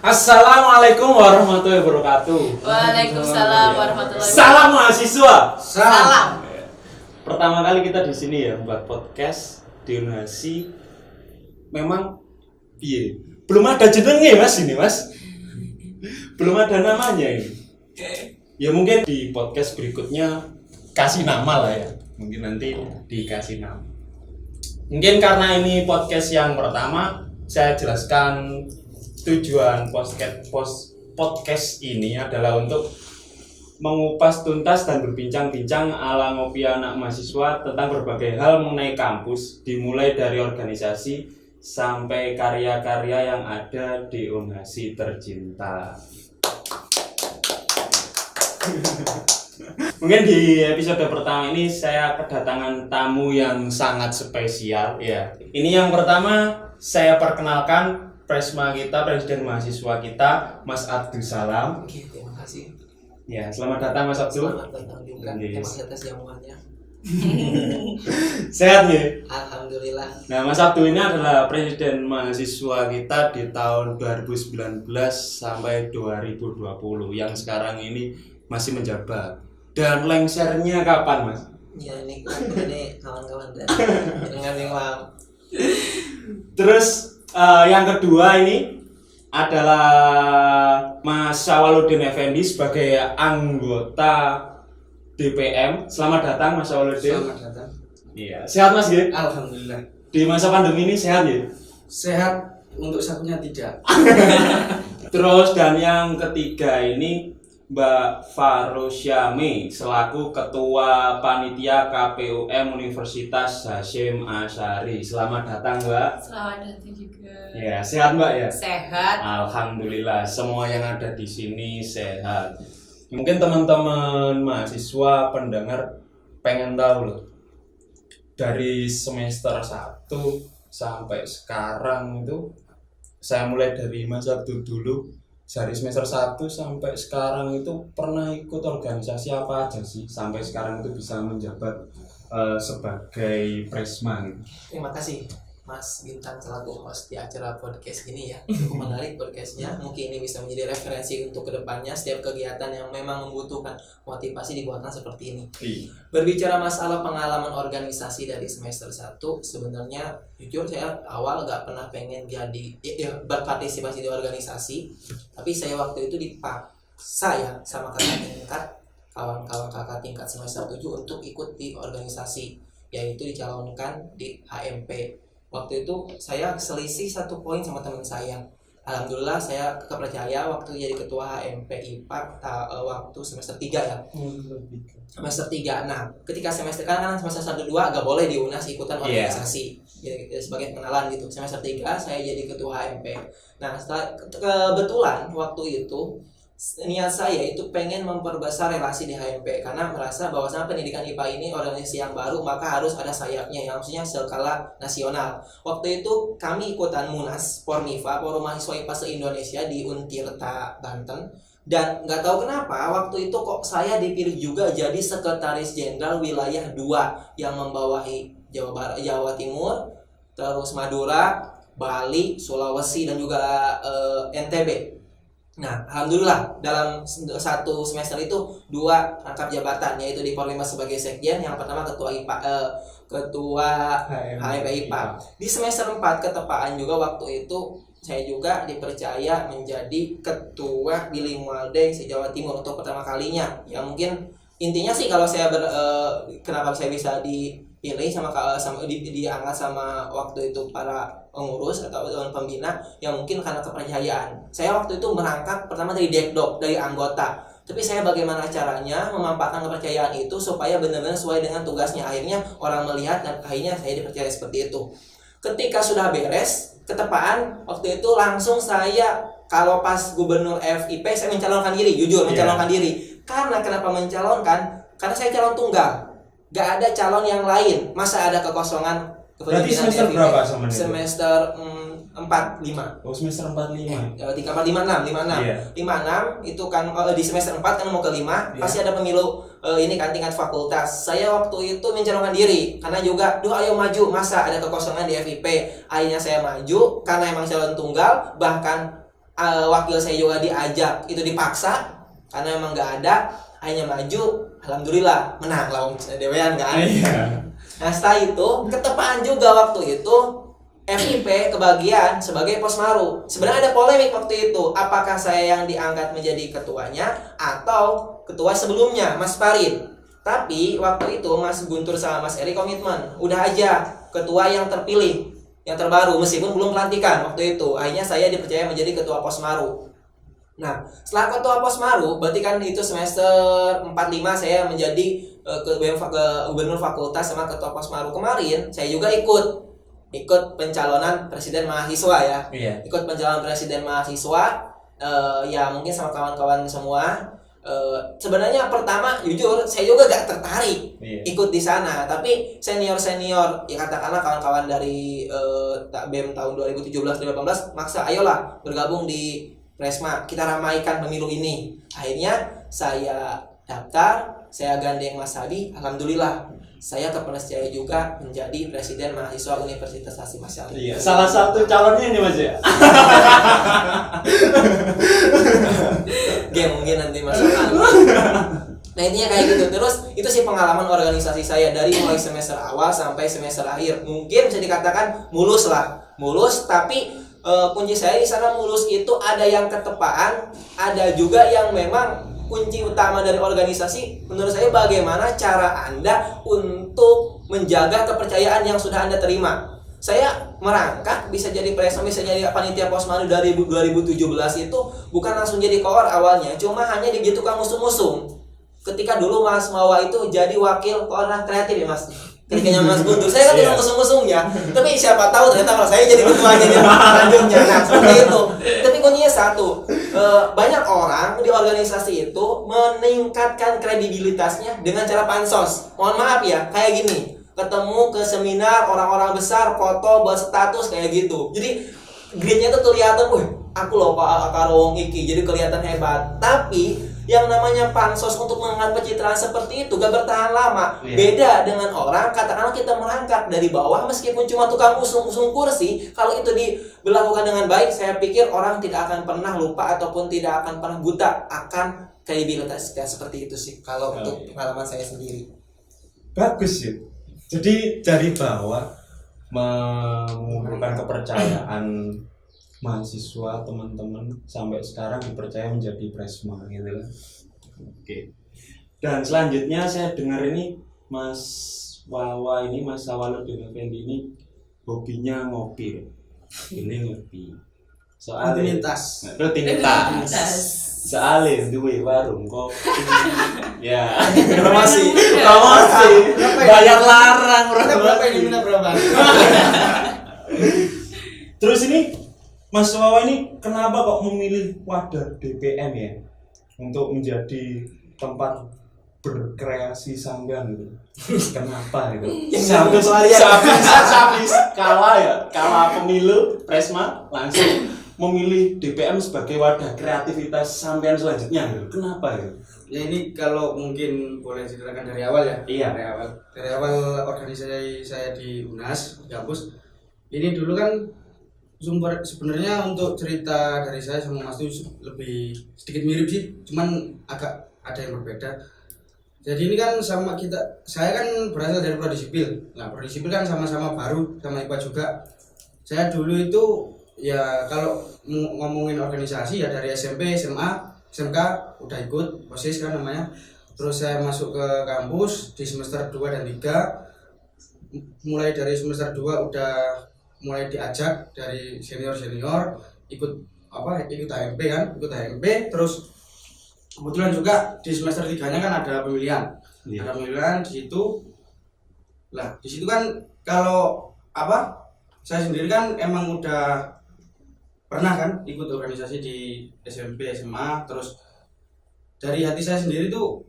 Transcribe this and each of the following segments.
Assalamualaikum warahmatullahi wabarakatuh. Waalaikumsalam warahmatullahi wabarakatuh. Salam mahasiswa. Salam. Pertama kali kita di sini ya buat podcast Donasi. Memang iya, belum ada jenenge Mas ini, Mas. Belum ada namanya ini. Ya mungkin di podcast berikutnya kasih nama lah ya. Mungkin nanti dikasih nama. Mungkin karena ini podcast yang pertama, saya jelaskan tujuan podcast ini adalah untuk mengupas tuntas dan berbincang-bincang ala ngopi anak mahasiswa tentang berbagai hal mengenai kampus, dimulai dari organisasi sampai karya-karya yang ada di Unhasi tercinta. Mungkin di episode pertama ini saya kedatangan tamu yang sangat spesial ya. Ini yang pertama saya perkenalkan Presma kita, Presiden Mahasiswa kita, Mas Abdul Salam. Oke, terima kasih. Ya, selamat datang Mas Abdul. Selamat datang juga. Terima kasih atas jamuannya. Sehat ya? Alhamdulillah. Nah, Mas Abdul ini adalah Presiden Mahasiswa kita di tahun 2019 sampai 2020 yang sekarang ini masih menjabat. Dan lengsernya kapan, Mas? Ya ini kawan-kawan dari dengan Imam. Terus yang kedua ini adalah Mas Syawaludin Effendi sebagai anggota DPM. Selamat datang Mas Syawaludin. Selamat datang. Iya, sehat Mas ya? Alhamdulillah. Di masa pandemi ini sehat ya? Sehat untuk satunya tidak. Terus dan yang ketiga ini Mbak Farosyami selaku Ketua Panitia KPUM Universitas Hasyim Asy'ari. Selamat datang Mbak. Selamat datang juga. Ya, sehat Mbak ya? Sehat. Alhamdulillah, semua yang ada di sini sehat. Mungkin teman-teman mahasiswa pendengar pengen tahu loh. Dari semester 1 sampai sekarang itu saya mulai dari Mas Abdul dulu. Dari semester 1 sampai sekarang itu pernah ikut organisasi apa aja sih sampai sekarang itu bisa menjabat sebagai Presma gitu. Terima kasih Mas Bintang selaku host di acara podcast ini ya. Cukup menarik podcastnya. Mungkin ini bisa menjadi referensi untuk kedepannya setiap kegiatan yang memang membutuhkan motivasi dibuatkan seperti ini. Berbicara masalah pengalaman organisasi dari semester 1, sebenarnya jujur saya awal gak pernah pengen jadi berpartisipasi di organisasi. Tapi saya waktu itu dipaksa ya sama kakak tingkat, kawan-kawan kakak tingkat semester 7 untuk ikut di organisasi, yaitu dicalonkan di HMP. Waktu itu saya selisih 1 poin sama teman saya. Alhamdulillah saya kepercaya waktu jadi ketua HMP IPA waktu semester 3 ya. Semester 3. Nah, ketika semester kan semester 1 2 agak boleh di UNAS ikutan organisasi. Jadi sebagai pengenalan gitu. Semester 3 saya jadi ketua HMP. Nah, setelah kebetulan waktu itu niat saya itu pengen memperbesar relasi di HMP karena merasa bahwasanya pendidikan IPA ini organisasi yang baru, maka harus ada sayapnya yang maksudnya skala nasional. Waktu itu kami ikutan MUNAS, Pormifa, Forum Mahasiswa IPA se-Indonesia di Untirta, Banten. Dan nggak tahu kenapa waktu itu kok saya dipilih juga jadi Sekretaris Jenderal Wilayah 2 yang membawahi Jawa Barat, Jawa Timur, terus Madura, Bali, Sulawesi dan juga NTB. Nah, alhamdulillah dalam 1 semester itu 2 rangkap jabatan, yaitu di Pormifa sebagai sekjen, yang pertama ketua IPA, ketua HMP IPA. Di semester 4 ketepaan juga waktu itu saya juga dipercaya menjadi ketua Bilingual Day se-Jawa Timur untuk pertama kalinya. Ya mungkin intinya sih kalau saya kenapa saya bisa dipilih sama diangkat sama waktu itu para pengurus atau pembina, yang mungkin karena kepercayaan. Saya waktu itu merangkap pertama dari dekdok, dari anggota. Tapi saya bagaimana caranya memampakkan kepercayaan itu supaya benar-benar sesuai dengan tugasnya. Akhirnya orang melihat dan akhirnya saya dipercaya seperti itu. Ketika sudah beres, ketepaan waktu itu langsung saya, kalau pas gubernur FIP saya mencalonkan diri, jujur mencalonkan diri. Karena kenapa mencalonkan? Karena saya calon tunggal. Gak ada calon yang lain. Masa ada kekosongan? Berarti semester berapa sama itu? Semester 4-5. Oh, semester 4-5. 56 itu kan di semester 4 kan mau ke 5, pasti ada pemilu ini kan tingkat fakultas. Saya waktu itu mencalonkan diri karena juga ayo maju, masa ada kekosongan di FIP. Akhirnya saya maju karena emang calon tunggal, bahkan wakil saya juga diajak, itu dipaksa karena emang nggak ada, hanya maju, alhamdulillah menang lawan Dewean kan. Nah setelah itu ketepaan juga waktu itu FIP kebagian sebagai posmaru. Sebenarnya ada polemik waktu itu, apakah saya yang diangkat menjadi ketuanya atau ketua sebelumnya Mas Farid. Tapi waktu itu Mas Guntur sama Mas Eri komitmen, udah aja ketua yang terpilih, yang terbaru, meskipun belum pelantikan waktu itu. Akhirnya saya dipercaya menjadi ketua posmaru. Nah, setelah ketua posmaru, berarti kan itu semester 4-5 saya menjadi gubernur fakultas sama ketua posmaru. Kemarin saya juga ikut pencalonan presiden mahasiswa ya. Ikut pencalonan presiden mahasiswa, ya mungkin sama kawan-kawan semua. Sebenarnya pertama jujur saya juga gak tertarik ikut di sana, tapi senior ya katakanlah kawan-kawan dari BEM tahun 2017-2018 maksa ayolah bergabung di Presma, kita ramaikan pemilu ini. Akhirnya saya daftar, saya gandeng Mas Hadi, alhamdulillah saya terpercaya juga menjadi presiden mahasiswa Universitas Hasyim Asyari. Iya, salah satu calonnya ini Mas ya. Mungkin nanti masuk. Nah intinya kayak gitu. Terus itu sih pengalaman organisasi saya dari mulai semester awal sampai semester akhir. Mungkin bisa dikatakan mulus, tapi kunci saya di sana mulus itu ada yang ketepaan, ada juga yang memang kunci utama dari organisasi. Menurut saya bagaimana cara Anda untuk menjaga kepercayaan yang sudah Anda terima. Saya merangkak bisa jadi presma, bisa jadi panitia posmaru dari 2017 itu bukan langsung jadi koor awalnya, cuma hanya dibutuhkan tukang musung-musung. Ketika dulu Mas Mawa itu jadi wakil koor kreatif ya Mas. Ketikanya Mas Guntur, saya kan tukang musung-musungnya, tapi siapa tahu ternyata malah saya jadi ketuanya di lanjutnya. Nah seperti itu. Tapi kuncinya satu, banyak orang di organisasi itu meningkatkan kredibilitasnya dengan cara pansos. Mohon maaf ya, kayak gini, ketemu ke seminar orang-orang besar, foto buat status kayak gitu. Jadi grade-nya tuh kelihatan, aku loh Pak Karong Iki, jadi kelihatan hebat. Tapi yang namanya pansos untuk mengangkat pencitraan seperti itu gak bertahan lama. Beda dengan orang, katakanlah kita merangkak dari bawah meskipun cuma tukang usung-usung kursi, kalau itu dilakukan dengan baik, saya pikir orang tidak akan pernah lupa ataupun tidak akan pernah buta akan kredibilitasnya. Seperti itu sih kalau untuk pengalaman saya sendiri. Bagus ya. Jadi dari bawah mengumpulkan kepercayaan mahasiswa, teman-teman sampai sekarang dipercaya menjadi presma gitu kan. Oke. Dan selanjutnya saya dengar ini Mas Wawa ini, Mas Sawaludin Effendi ini hobinya ngopi. Ini ngopi. Rutinitas. Soalnya duwe warung kopi. Ya. Promosi. Bayar larang berapa ini berapa? Terus ini Mas Wawa ini kenapa kok memilih wadah DPM ya untuk menjadi tempat berkreasi sampean gitu? Kenapa itu? Habis kalah pemilu Presma langsung memilih DPM sebagai wadah kreativitas sampean selanjutnya gitu. Kenapa gitu? Ya ini kalau mungkin boleh ceritakan dari awal ya. Iya, dari awal organisasi saya di UNAS di kampus. Ini dulu kan sumber sebenarnya untuk cerita dari saya sama Mas itu lebih sedikit mirip sih, cuman agak ada yang berbeda. Jadi ini kan sama saya kan berasal dari prodi sipil. Nah, prodi sipil kan sama-sama baru sama IPA juga. Saya dulu itu ya kalau ngomongin organisasi ya dari SMP, SMA, SMK udah ikut OSIS kan namanya. Terus saya masuk ke kampus di semester 2 dan 3. Mulai dari semester 2 udah mulai diajak dari senior ikut HMP kan, terus kebetulan juga di semester 3-nya kan ada pemilihan. Ada pemilihan di situ. Lah, di situ kan kalau saya sendiri kan emang udah pernah kan ikut organisasi di SMP, SMA, terus dari hati saya sendiri tuh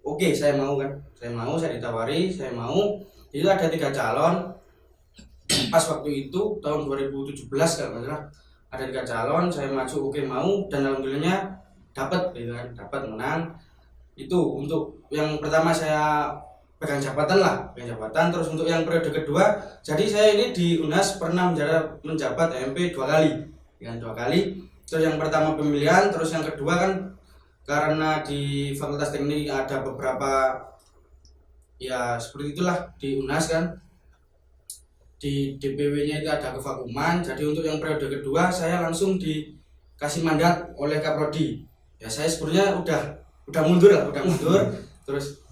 oke, saya mau, saya ditawari, saya mau. Itu ada 3 calon. Pas waktu itu tahun 2017 kalau nggak salah ada 3 calon, saya maju mau dan alhamdulillahnya dapat menang. Itu untuk yang pertama saya pegang jabatan, terus untuk yang periode kedua, jadi saya ini di UNAS pernah menjabat MP 2 kali. Terus yang pertama pemilihan, terus yang kedua kan karena di Fakultas Teknik ada beberapa ya seperti itulah di UNAS kan, di DPW-nya itu ada kevakuman. Jadi untuk yang periode kedua saya langsung dikasih mandat oleh Kaprodi. Ya saya sebenarnya udah mundur. Terus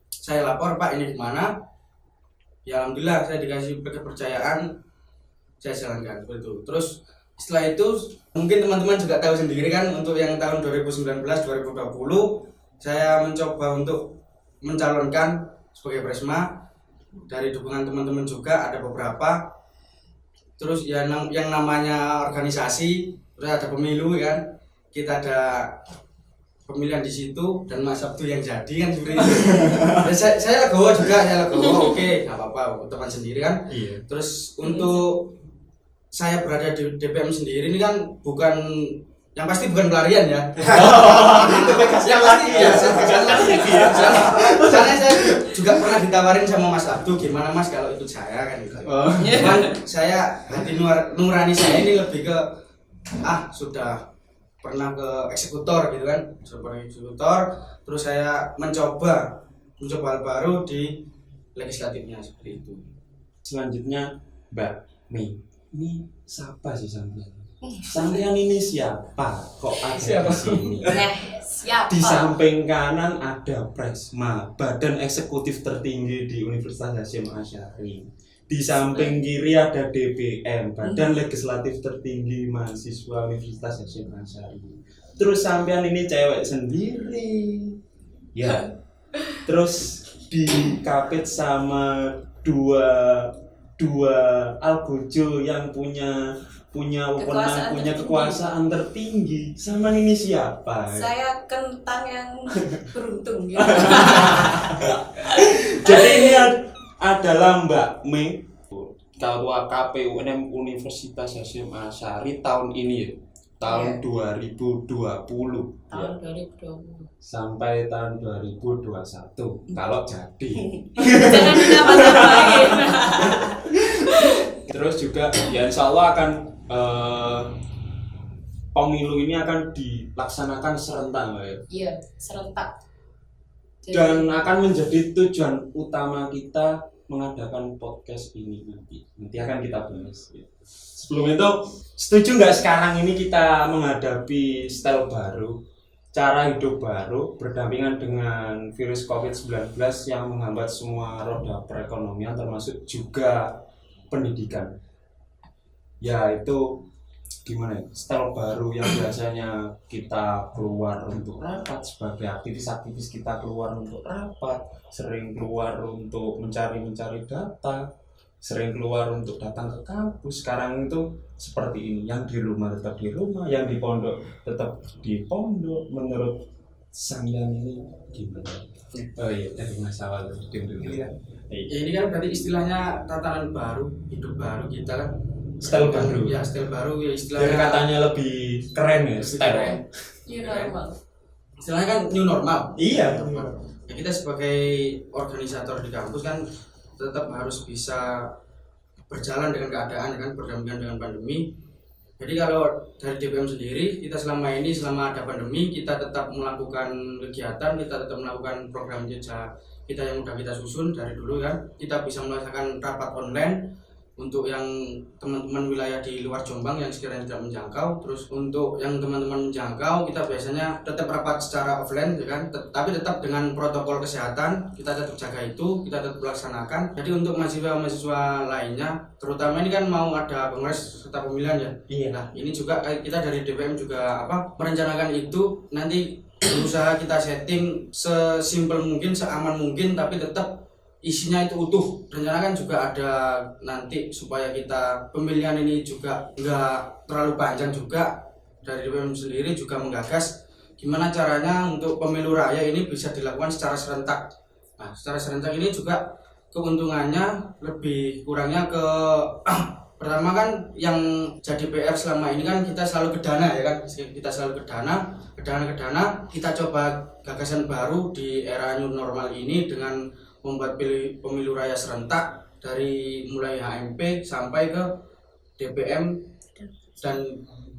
saya lapor, Pak ini gimana? Ya alhamdulillah saya dikasih kepercayaan, saya jalankan seperti itu. Terus setelah itu mungkin teman-teman juga tahu sendiri kan, untuk yang tahun 2019-2020 saya mencoba untuk mencalonkan sebagai Presma. Dari dukungan teman-teman juga ada beberapa. Terus ya yang namanya organisasi, terus ada pemilu kan, kita ada pemilihan di situ dan Mas Sabtu yang jadi kan seperti itu. Dan saya legowo juga, oke, nggak apa-apa, teman sendiri kan. Iya. Terus untuk saya berada di DPM sendiri ini kan yang pasti bukan pelarian ya. Yang pasti ya. Soalnya saya juga pernah ditawarin sama Mas Abdu, gimana Mas kalau itu saya kan gitu. Cuman saya hati nurani saya ini lebih ke sudah pernah ke eksekutor gitu kan, sebagai eksekutor. Terus saya mencoba hal baru di legislatifnya seperti itu. Selanjutnya Mbak Mi, ini siapa sih sampean? Sampean ini siapa? Kok ada di sini? Siapa? Di samping kanan ada Presma, badan eksekutif tertinggi di Universitas Hasyim Asy'ari. Di samping kiri ada DPM, badan legislatif tertinggi mahasiswa Universitas Hasyim Asy'ari. Terus sampean ini cewek sendiri. Ya. Terus dikapit sama dua algojo yang punya wewenang, punya kekuasaan tertinggi. Sama ini siapa? Saya kentang yang beruntung ya. Jadi ini adalah Mbak Me, Ketua KPUNM Universitas Hasyim Asy'ari tahun ini ya. Tahun 2020 Tahun 2020 sampai tahun 2021 kalau jadi. Jangan dinamain. Terus juga ya insya Allah akan pemilu ini akan dilaksanakan serentak ya. Iya, serentak. Dan akan menjadi tujuan utama kita mengadakan podcast ini nanti akan kita bahas ya. Sebelum itu, setuju nggak sekarang ini kita menghadapi style baru, cara hidup baru, berdampingan dengan virus COVID-19 yang menghambat semua roda perekonomian termasuk juga pendidikan. Ya itu gimana ya, style baru yang biasanya kita keluar untuk rapat sebagai aktivis kita keluar untuk rapat, sering keluar untuk mencari data, sering keluar untuk datang ke kampus. Sekarang itu seperti ini, yang di rumah tetap di rumah, yang di pondok tetap di pondok. Menurut sampean ini gimana? Oh iya, dari masalah dulu ya. Ini kan berarti istilahnya tatanan baru, hidup baru kita kan. Style baru. Ya, style baru ya istilahnya. Biar katanya lebih keren ya, style. New normal. Istilahnya kan new normal. Iya. Ya, kita sebagai organisator di kampus kan tetap harus bisa berjalan dengan keadaan, kan berdampingan dengan pandemi. Jadi kalau dari DPM sendiri, kita selama ada pandemi, kita tetap melakukan kegiatan, kita tetap melakukan program kerja kita yang sudah kita susun dari dulu kan. Kita bisa melaksanakan rapat online untuk yang teman-teman wilayah di luar Jombang yang sekiranya tidak menjangkau. Terus untuk yang teman-teman menjangkau, kita biasanya tetap rapat secara offline ya kan, tapi tetap dengan protokol kesehatan, kita tetap jaga itu, kita tetap laksanakan. Jadi untuk mahasiswa lainnya, terutama ini kan mau ada kongres serta pemilihan ya. Iya. Nah ini juga kita dari DPM juga merencanakan itu, nanti berusaha kita setting sesimpel mungkin, seaman mungkin, tapi tetap isinya itu utuh. Rencana kan juga ada nanti supaya kita pemilihan ini juga nggak terlalu panjang juga. Dari DPM sendiri juga menggagas gimana caranya untuk pemilu raya ini bisa dilakukan secara serentak. Nah, secara serentak ini juga keuntungannya lebih kurangnya ke pertama kan yang jadi PR selama ini kan kita selalu ke dana ya kan, kita selalu ke dana, kita coba gagasan baru di era new normal ini dengan membuat pemilu raya serentak dari mulai HMP sampai ke DPM dan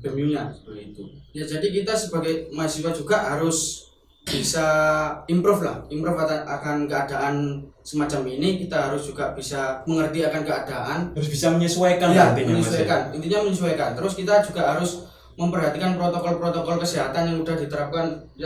BEM-nya seperti itu. Ya jadi kita sebagai mahasiswa juga harus bisa improve akan keadaan semacam ini. Kita harus juga bisa mengerti akan keadaan, Harus bisa menyesuaikan ya, artinya, Mas, ya. intinya menyesuaikan. Terus kita juga harus memperhatikan protokol-protokol kesehatan yang sudah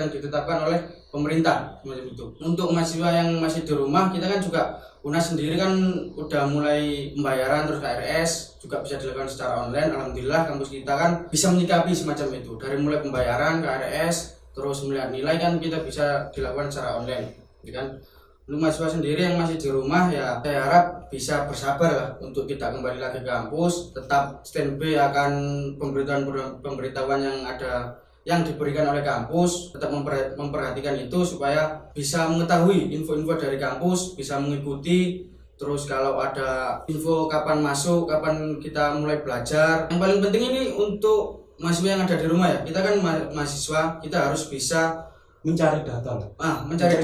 ditetapkan oleh pemerintah semacam itu. Untuk mahasiswa yang masih di rumah, kita kan juga UNAS sendiri kan udah mulai pembayaran terus KRS juga bisa dilakukan secara online. Alhamdulillah kampus kita kan bisa menyikapi semacam itu, dari mulai pembayaran KRS terus melihat nilai kan kita bisa dilakukan secara online, ya kan. Untuk mahasiswa sendiri yang masih di rumah, ya saya harap bisa bersabar lah untuk tidak kembali lagi ke kampus, tetap standby akan pemberitahuan yang ada yang diberikan oleh kampus, tetap memperhatikan itu supaya bisa mengetahui info-info dari kampus, bisa mengikuti. Terus kalau ada info kapan masuk, kapan kita mulai belajar. Yang paling penting ini untuk mahasiswa yang ada di rumah ya, kita kan mahasiswa, kita harus bisa Mencari data lah. mencari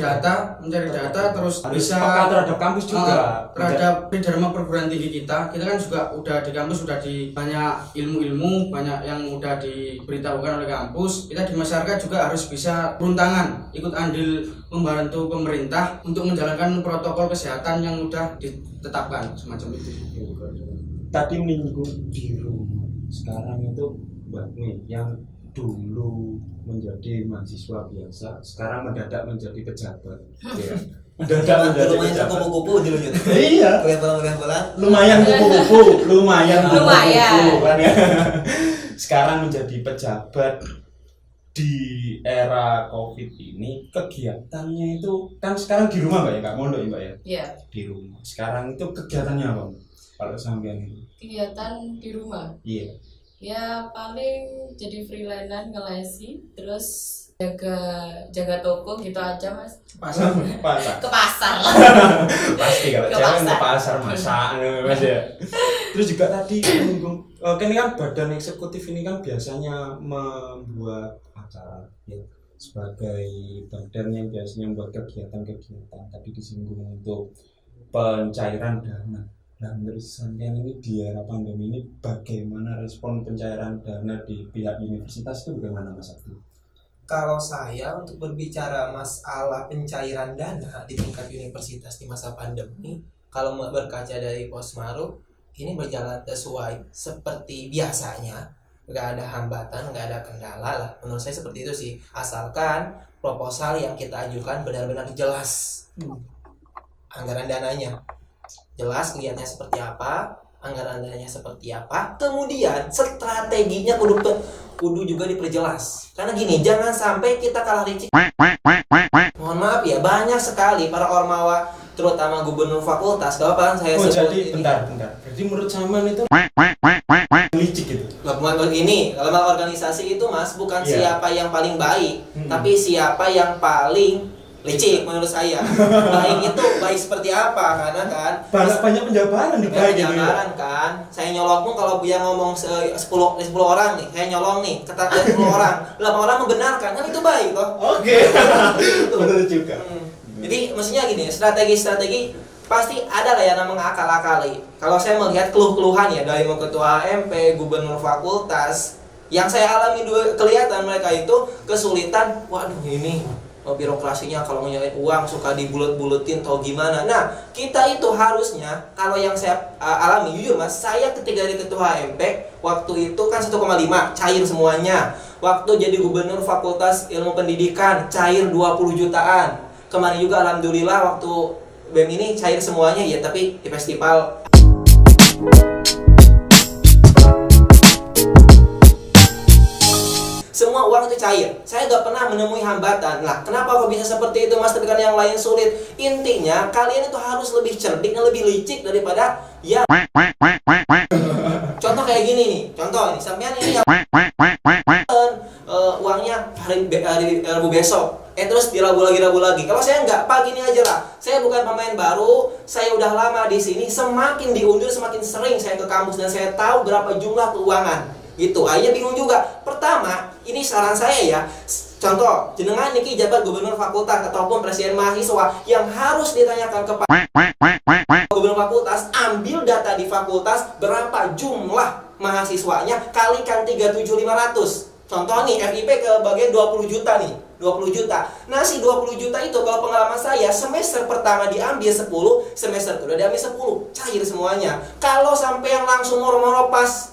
data terus Harus bisa peka terhadap kampus juga. terhadap Dharma perguruan tinggi kita kan juga udah di kampus, udah di banyak ilmu banyak yang udah diberitahukan oleh kampus. Kita di masyarakat juga harus bisa turun tangan, ikut andil membantu pemerintah untuk menjalankan protokol kesehatan yang udah ditetapkan semacam itu. Tadi menyinggung di rumah. Sekarang itu Mbak nih yang dulu menjadi mahasiswa biasa, sekarang mendadak menjadi pejabat. Ya. Mendadak menjadi Lumayan pejabat. kupu-kupu dulu gitu. Iya. Level-levelan. Lumayan kupu-kupu, lumayan Lumayan. kupu-kupu kan ya. Sekarang menjadi pejabat di era Covid ini, kegiatannya itu kan sekarang di rumah Mbak ya, nggak mondok ya Mbak ya? Iya, Di rumah. Sekarang itu kegiatannya apa Mbak? Kalau sampean itu? kegiatan di rumah. Iya. Ya paling jadi freelance ngelesi, terus jaga toko gitu aja Mas. Pasar. Ke pasar. Pasti kalau Ke cewek ke pasar. pasar masak Mas ya. Terus juga tadi menyinggung kan ini kan badan eksekutif ini kan biasanya membuat acara ya, sebagai badan yang biasanya membuat kegiatan-kegiatan. Tadi disinggung untuk pencairan dana. Nah, menurut sampean ini di era pandemi ini bagaimana respon pencairan dana di pihak universitas itu bagaimana Mas Abdul? Kalau saya untuk berbicara masalah pencairan dana di tingkat universitas di masa pandemi, kalau berkaca dari Posmaru, ini berjalan sesuai seperti biasanya, nggak ada hambatan, nggak ada kendala lah. Menurut saya seperti itu sih, asalkan proposal yang kita ajukan benar-benar jelas anggaran dananya, jelas kegiatannya seperti apa, anggaran dananya seperti apa, kemudian strateginya kudu juga diperjelas. Karena gini, jangan sampai kita kalah licik. Mohon maaf ya, banyak sekali para ormawa, terutama gubernur fakultas. Gak apa saya Oh, sebut jadi ini. bentar. Berarti menurut sampean itu licik gitu. Lah, bukan begini, kalau organisasi itu Mas bukan Iya. siapa yang paling baik, tapi siapa yang paling licik menurut saya. Baik itu baik seperti apa? Karena kan Banyak penjabaran di baik gitu ya. penjabaran kan. Saya nyolong pun kalau dia ngomong 10 orang nih, saya nyolong nih, ketat 10 orang. 8 orang membenarkan, kan itu baik toh. Oke. Benar juga. Jadi maksudnya gini, strategi-strategi pasti ada lah yang namanya akal-akali. Kalau saya melihat keluh-keluhan ya dari ketua HMP, gubernur fakultas, yang saya alami kelihatan mereka itu kesulitan. Waduh ini birokrasinya kalau nyalain uang suka dibulet-buletin atau gimana. Nah, kita itu harusnya, kalau yang saya alami jujur Mas, saya ketika dari ketua HMP waktu itu kan 1,5 cair semuanya. Waktu jadi gubernur Fakultas Ilmu Pendidikan cair 20 jutaan. Kemarin juga alhamdulillah waktu BEM ini cair semuanya ya, tapi di festival semua uang itu cair. Saya gak pernah menemui hambatan. Lah, kenapa kok bisa seperti itu Mas? Ketika yang lain sulit. Intinya, kalian itu harus lebih cerdik dan lebih licik daripada ya. Contoh kayak gini nih. Contoh nih, sampean ini uangnya hari Rabu besok. Terus dirabu lagi. Kalau saya nggak, pagi ini aja lah. Saya bukan pemain baru, saya udah lama di sini. Semakin diundur, semakin sering saya ke kampus dan saya tahu berapa jumlah keuangan. Gitu, akhirnya bingung juga. Pertama, ini saran saya ya. Contoh, jenengan niki jabat gubernur fakultas ataupun presiden mahasiswa yang harus ditanyakan kepada gubernur fakultas, ambil data di fakultas berapa jumlah mahasiswanya kalikan 37.500. Contoh nih, FIP kebagian 20 juta nih, 20 juta. Nah, si 20 juta itu kalau pengalaman saya, semester pertama diambil 10, semester kedua diambil 10. Cair semuanya. Kalau sampai yang langsung moro-moro pas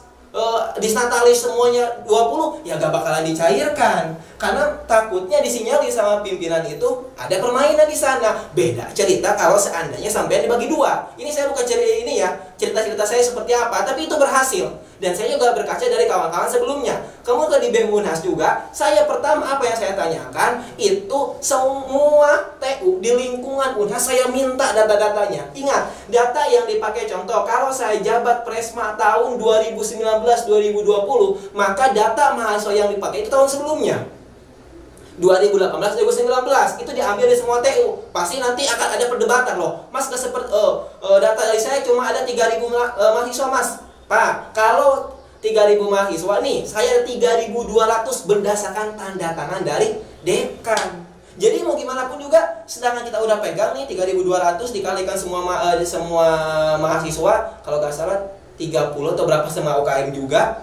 disnatalis semuanya 20, ya gak bakalan dicairkan. Karena takutnya disinyalir sama pimpinan itu ada permainan di sana. Beda cerita kalau seandainya sampai dibagi dua. Ini saya bukan cerita ini ya, cerita-cerita saya seperti apa, tapi itu berhasil. Dan saya juga berkaca dari kawan-kawan sebelumnya. Kemudian di BEM Unhas juga, saya pertama apa yang saya tanyakan, itu semua TU di lingkungan Unhas saya minta data-datanya. Ingat, data yang dipakai contoh, kalau saya jabat Presma tahun 2019-2020, maka data mahasiswa yang dipakai itu tahun sebelumnya. 2018-2019 itu diambil di semua TU. Pasti nanti akan ada perdebatan loh. Mas, data dari saya cuma ada 3.000 mahasiswa, Mas. Pak, kalau 3.000 mahasiswa nih, saya ada 3.200 berdasarkan tanda tangan dari dekan. Jadi mau gimana pun juga, sedangkan kita udah pegang nih 3.200 dikalikan semua mahasiswa, kalau nggak salah 30 atau berapa sama UKM juga,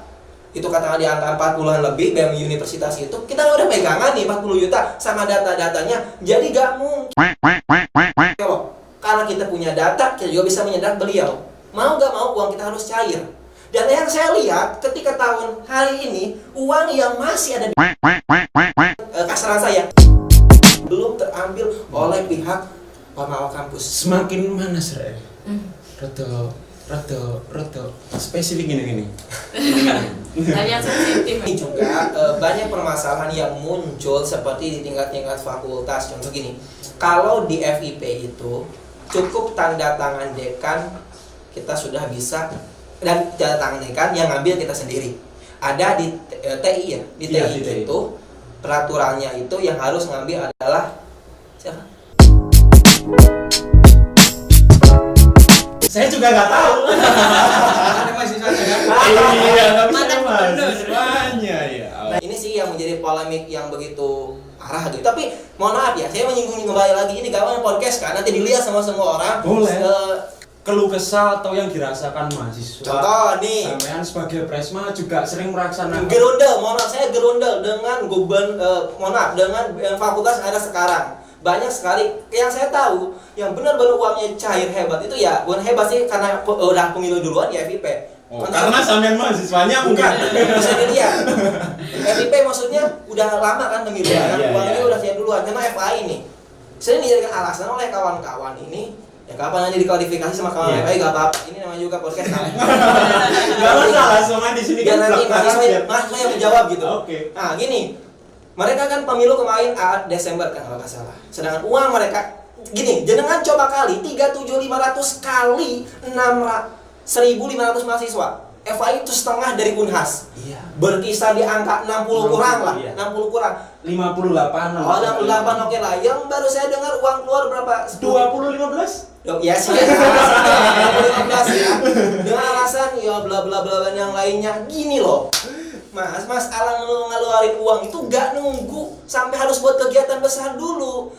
itu katakan di angka 40-an lebih BEM universitas itu, kita udah pegangan nih 40 juta sama data-datanya. Jadi gak mungkin karena kita punya data, kita juga bisa menyedak beliau. Mau gak mau uang kita harus cair. Dan yang saya lihat ketika tahun hari ini, uang yang masih ada di kasaran saya belum terambil oleh pihak pengawal kampus. Semakin mana sih? Rada spesifik gini. Yang sensitif. Ini juga banyak permasalahan yang muncul seperti di tingkat-tingkat fakultas. Contoh gini, kalau di FIP itu cukup tanda tangan dekan, kita sudah bisa, dan tanda tangan dekan yang ngambil kita sendiri. Ada di TI ya, di TI itu peraturannya itu yang harus ngambil adalah siapa? Saya juga nggak tahu. Ada mahasiswa kan? Iya, tapi Mantan saya gubernur. mahasiswanya ya. Nah, ini sih yang menjadi polemik yang begitu parah gitu. Tapi mohon maaf ya, saya menyinggung kembali lagi, ini kawan podcast kan, nanti dilihat sama semua orang. Boleh. Keluh kesah atau yang dirasakan mahasiswa. Contoh nih, Sampean sebagai Presma juga sering merasakan gerundel, mohon maaf, saya gerundel dengan dengan fakultas yang ada sekarang. Banyak sekali yang saya tahu yang benar-benar uangnya cair hebat itu ya, bukan hebat sih karena udah pemilu duluan ya FIP. Oh, karena sampean mahasiswanya Bukan, mungkin. bisa dilihat. FIP maksudnya udah lama kan pemilu, Iya, iya, uangnya iya. udah siap duluan. Karena FAI ini sering dijadikan alasan oleh kawan-kawan ini. Ya kapan nanti dikualifikasi sama kawan Iya. FAI gak apa-apa. Ini namanya juga podcast kan. Gak masalah, semua di sini Biar kan nanti belak-belakan. mahasiswa yang menjawab gitu. Oke. Nah gini, mereka kan pemilu kemarin Desember kan kalau nggak salah. Sedangkan uang mereka gini, jenengan coba kali 37.500 kali 1.500 mahasiswa. FAI itu setengah dari Unhas. Iya. Berkisar di angka 60 kurang lah, Iya. 60 kurang. 58. Oh, 68 oke lah. Yang baru saya dengar uang keluar berapa? 20-15? Ya sih, 15 ya. Dengan alasan ya bla bla bla dan yang lainnya. Gini loh. Mas Alang ngeluarin uang itu gak nunggu sampai harus buat kegiatan besar dulu.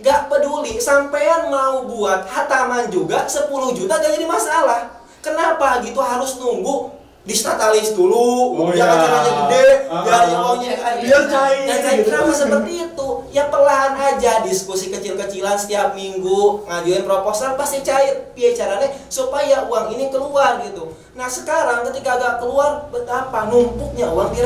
Gak peduli, sampean mau buat hataman juga 10 juta gak jadi masalah. Kenapa gitu harus nunggu disnatalis dulu, Oh, jangan iya. caranya gede, biar uangnya Biar cair. Dan saya kenapa seperti itu? Ya perlahan aja, diskusi kecil-kecilan setiap minggu, ngajuin proposal pasti cair. Piye caranya supaya uang ini keluar gitu. Nah sekarang ketika agak keluar, betapa numpuknya uang di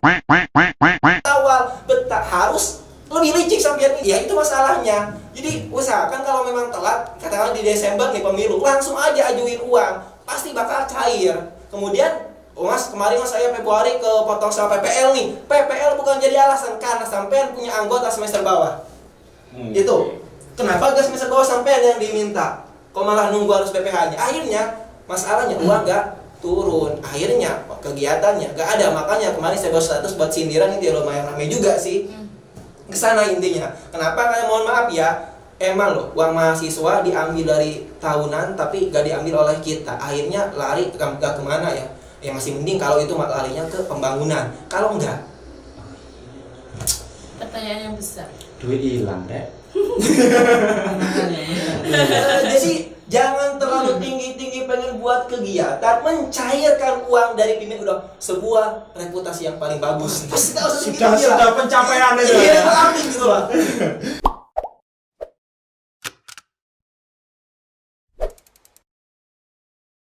awal, harus lebih licik sampai ini. Ya itu masalahnya. Jadi usahakan kalau memang telat, katakan di Desember nih pemilu, langsung aja ajuin uang, pasti bakal cair. Kemudian Mas, kemarin mas saya Februari ke potong sama PPL nih. PPL bukan jadi alasan karena sampean punya anggota semester bawah. Itu. Kenapa gak semester bawah sampean yang diminta? Kok malah nunggu harus PPH-nya? Akhirnya masalahnya uang gak turun. Akhirnya kegiatannya gak ada. Makanya kemarin saya baru status buat sindiran itu ya lumayan rame juga sih. Kesana intinya. Kenapa? Karena mohon maaf ya, emang loh uang mahasiswa diambil dari tahunan tapi gak diambil oleh kita. Akhirnya lari gak kemana ya. Ya masih mending kalau itu larinya ke pembangunan. Kalau enggak, Pertanyaan yang besar. Duit hilang, Dek. jadi Jangan terlalu tinggi-tinggi pengen buat kegiatan, mencairkan uang dari Pimin udah sebuah reputasi yang paling bagus. Sudah Sudah pencapaian itu. Iya, amin gitu loh.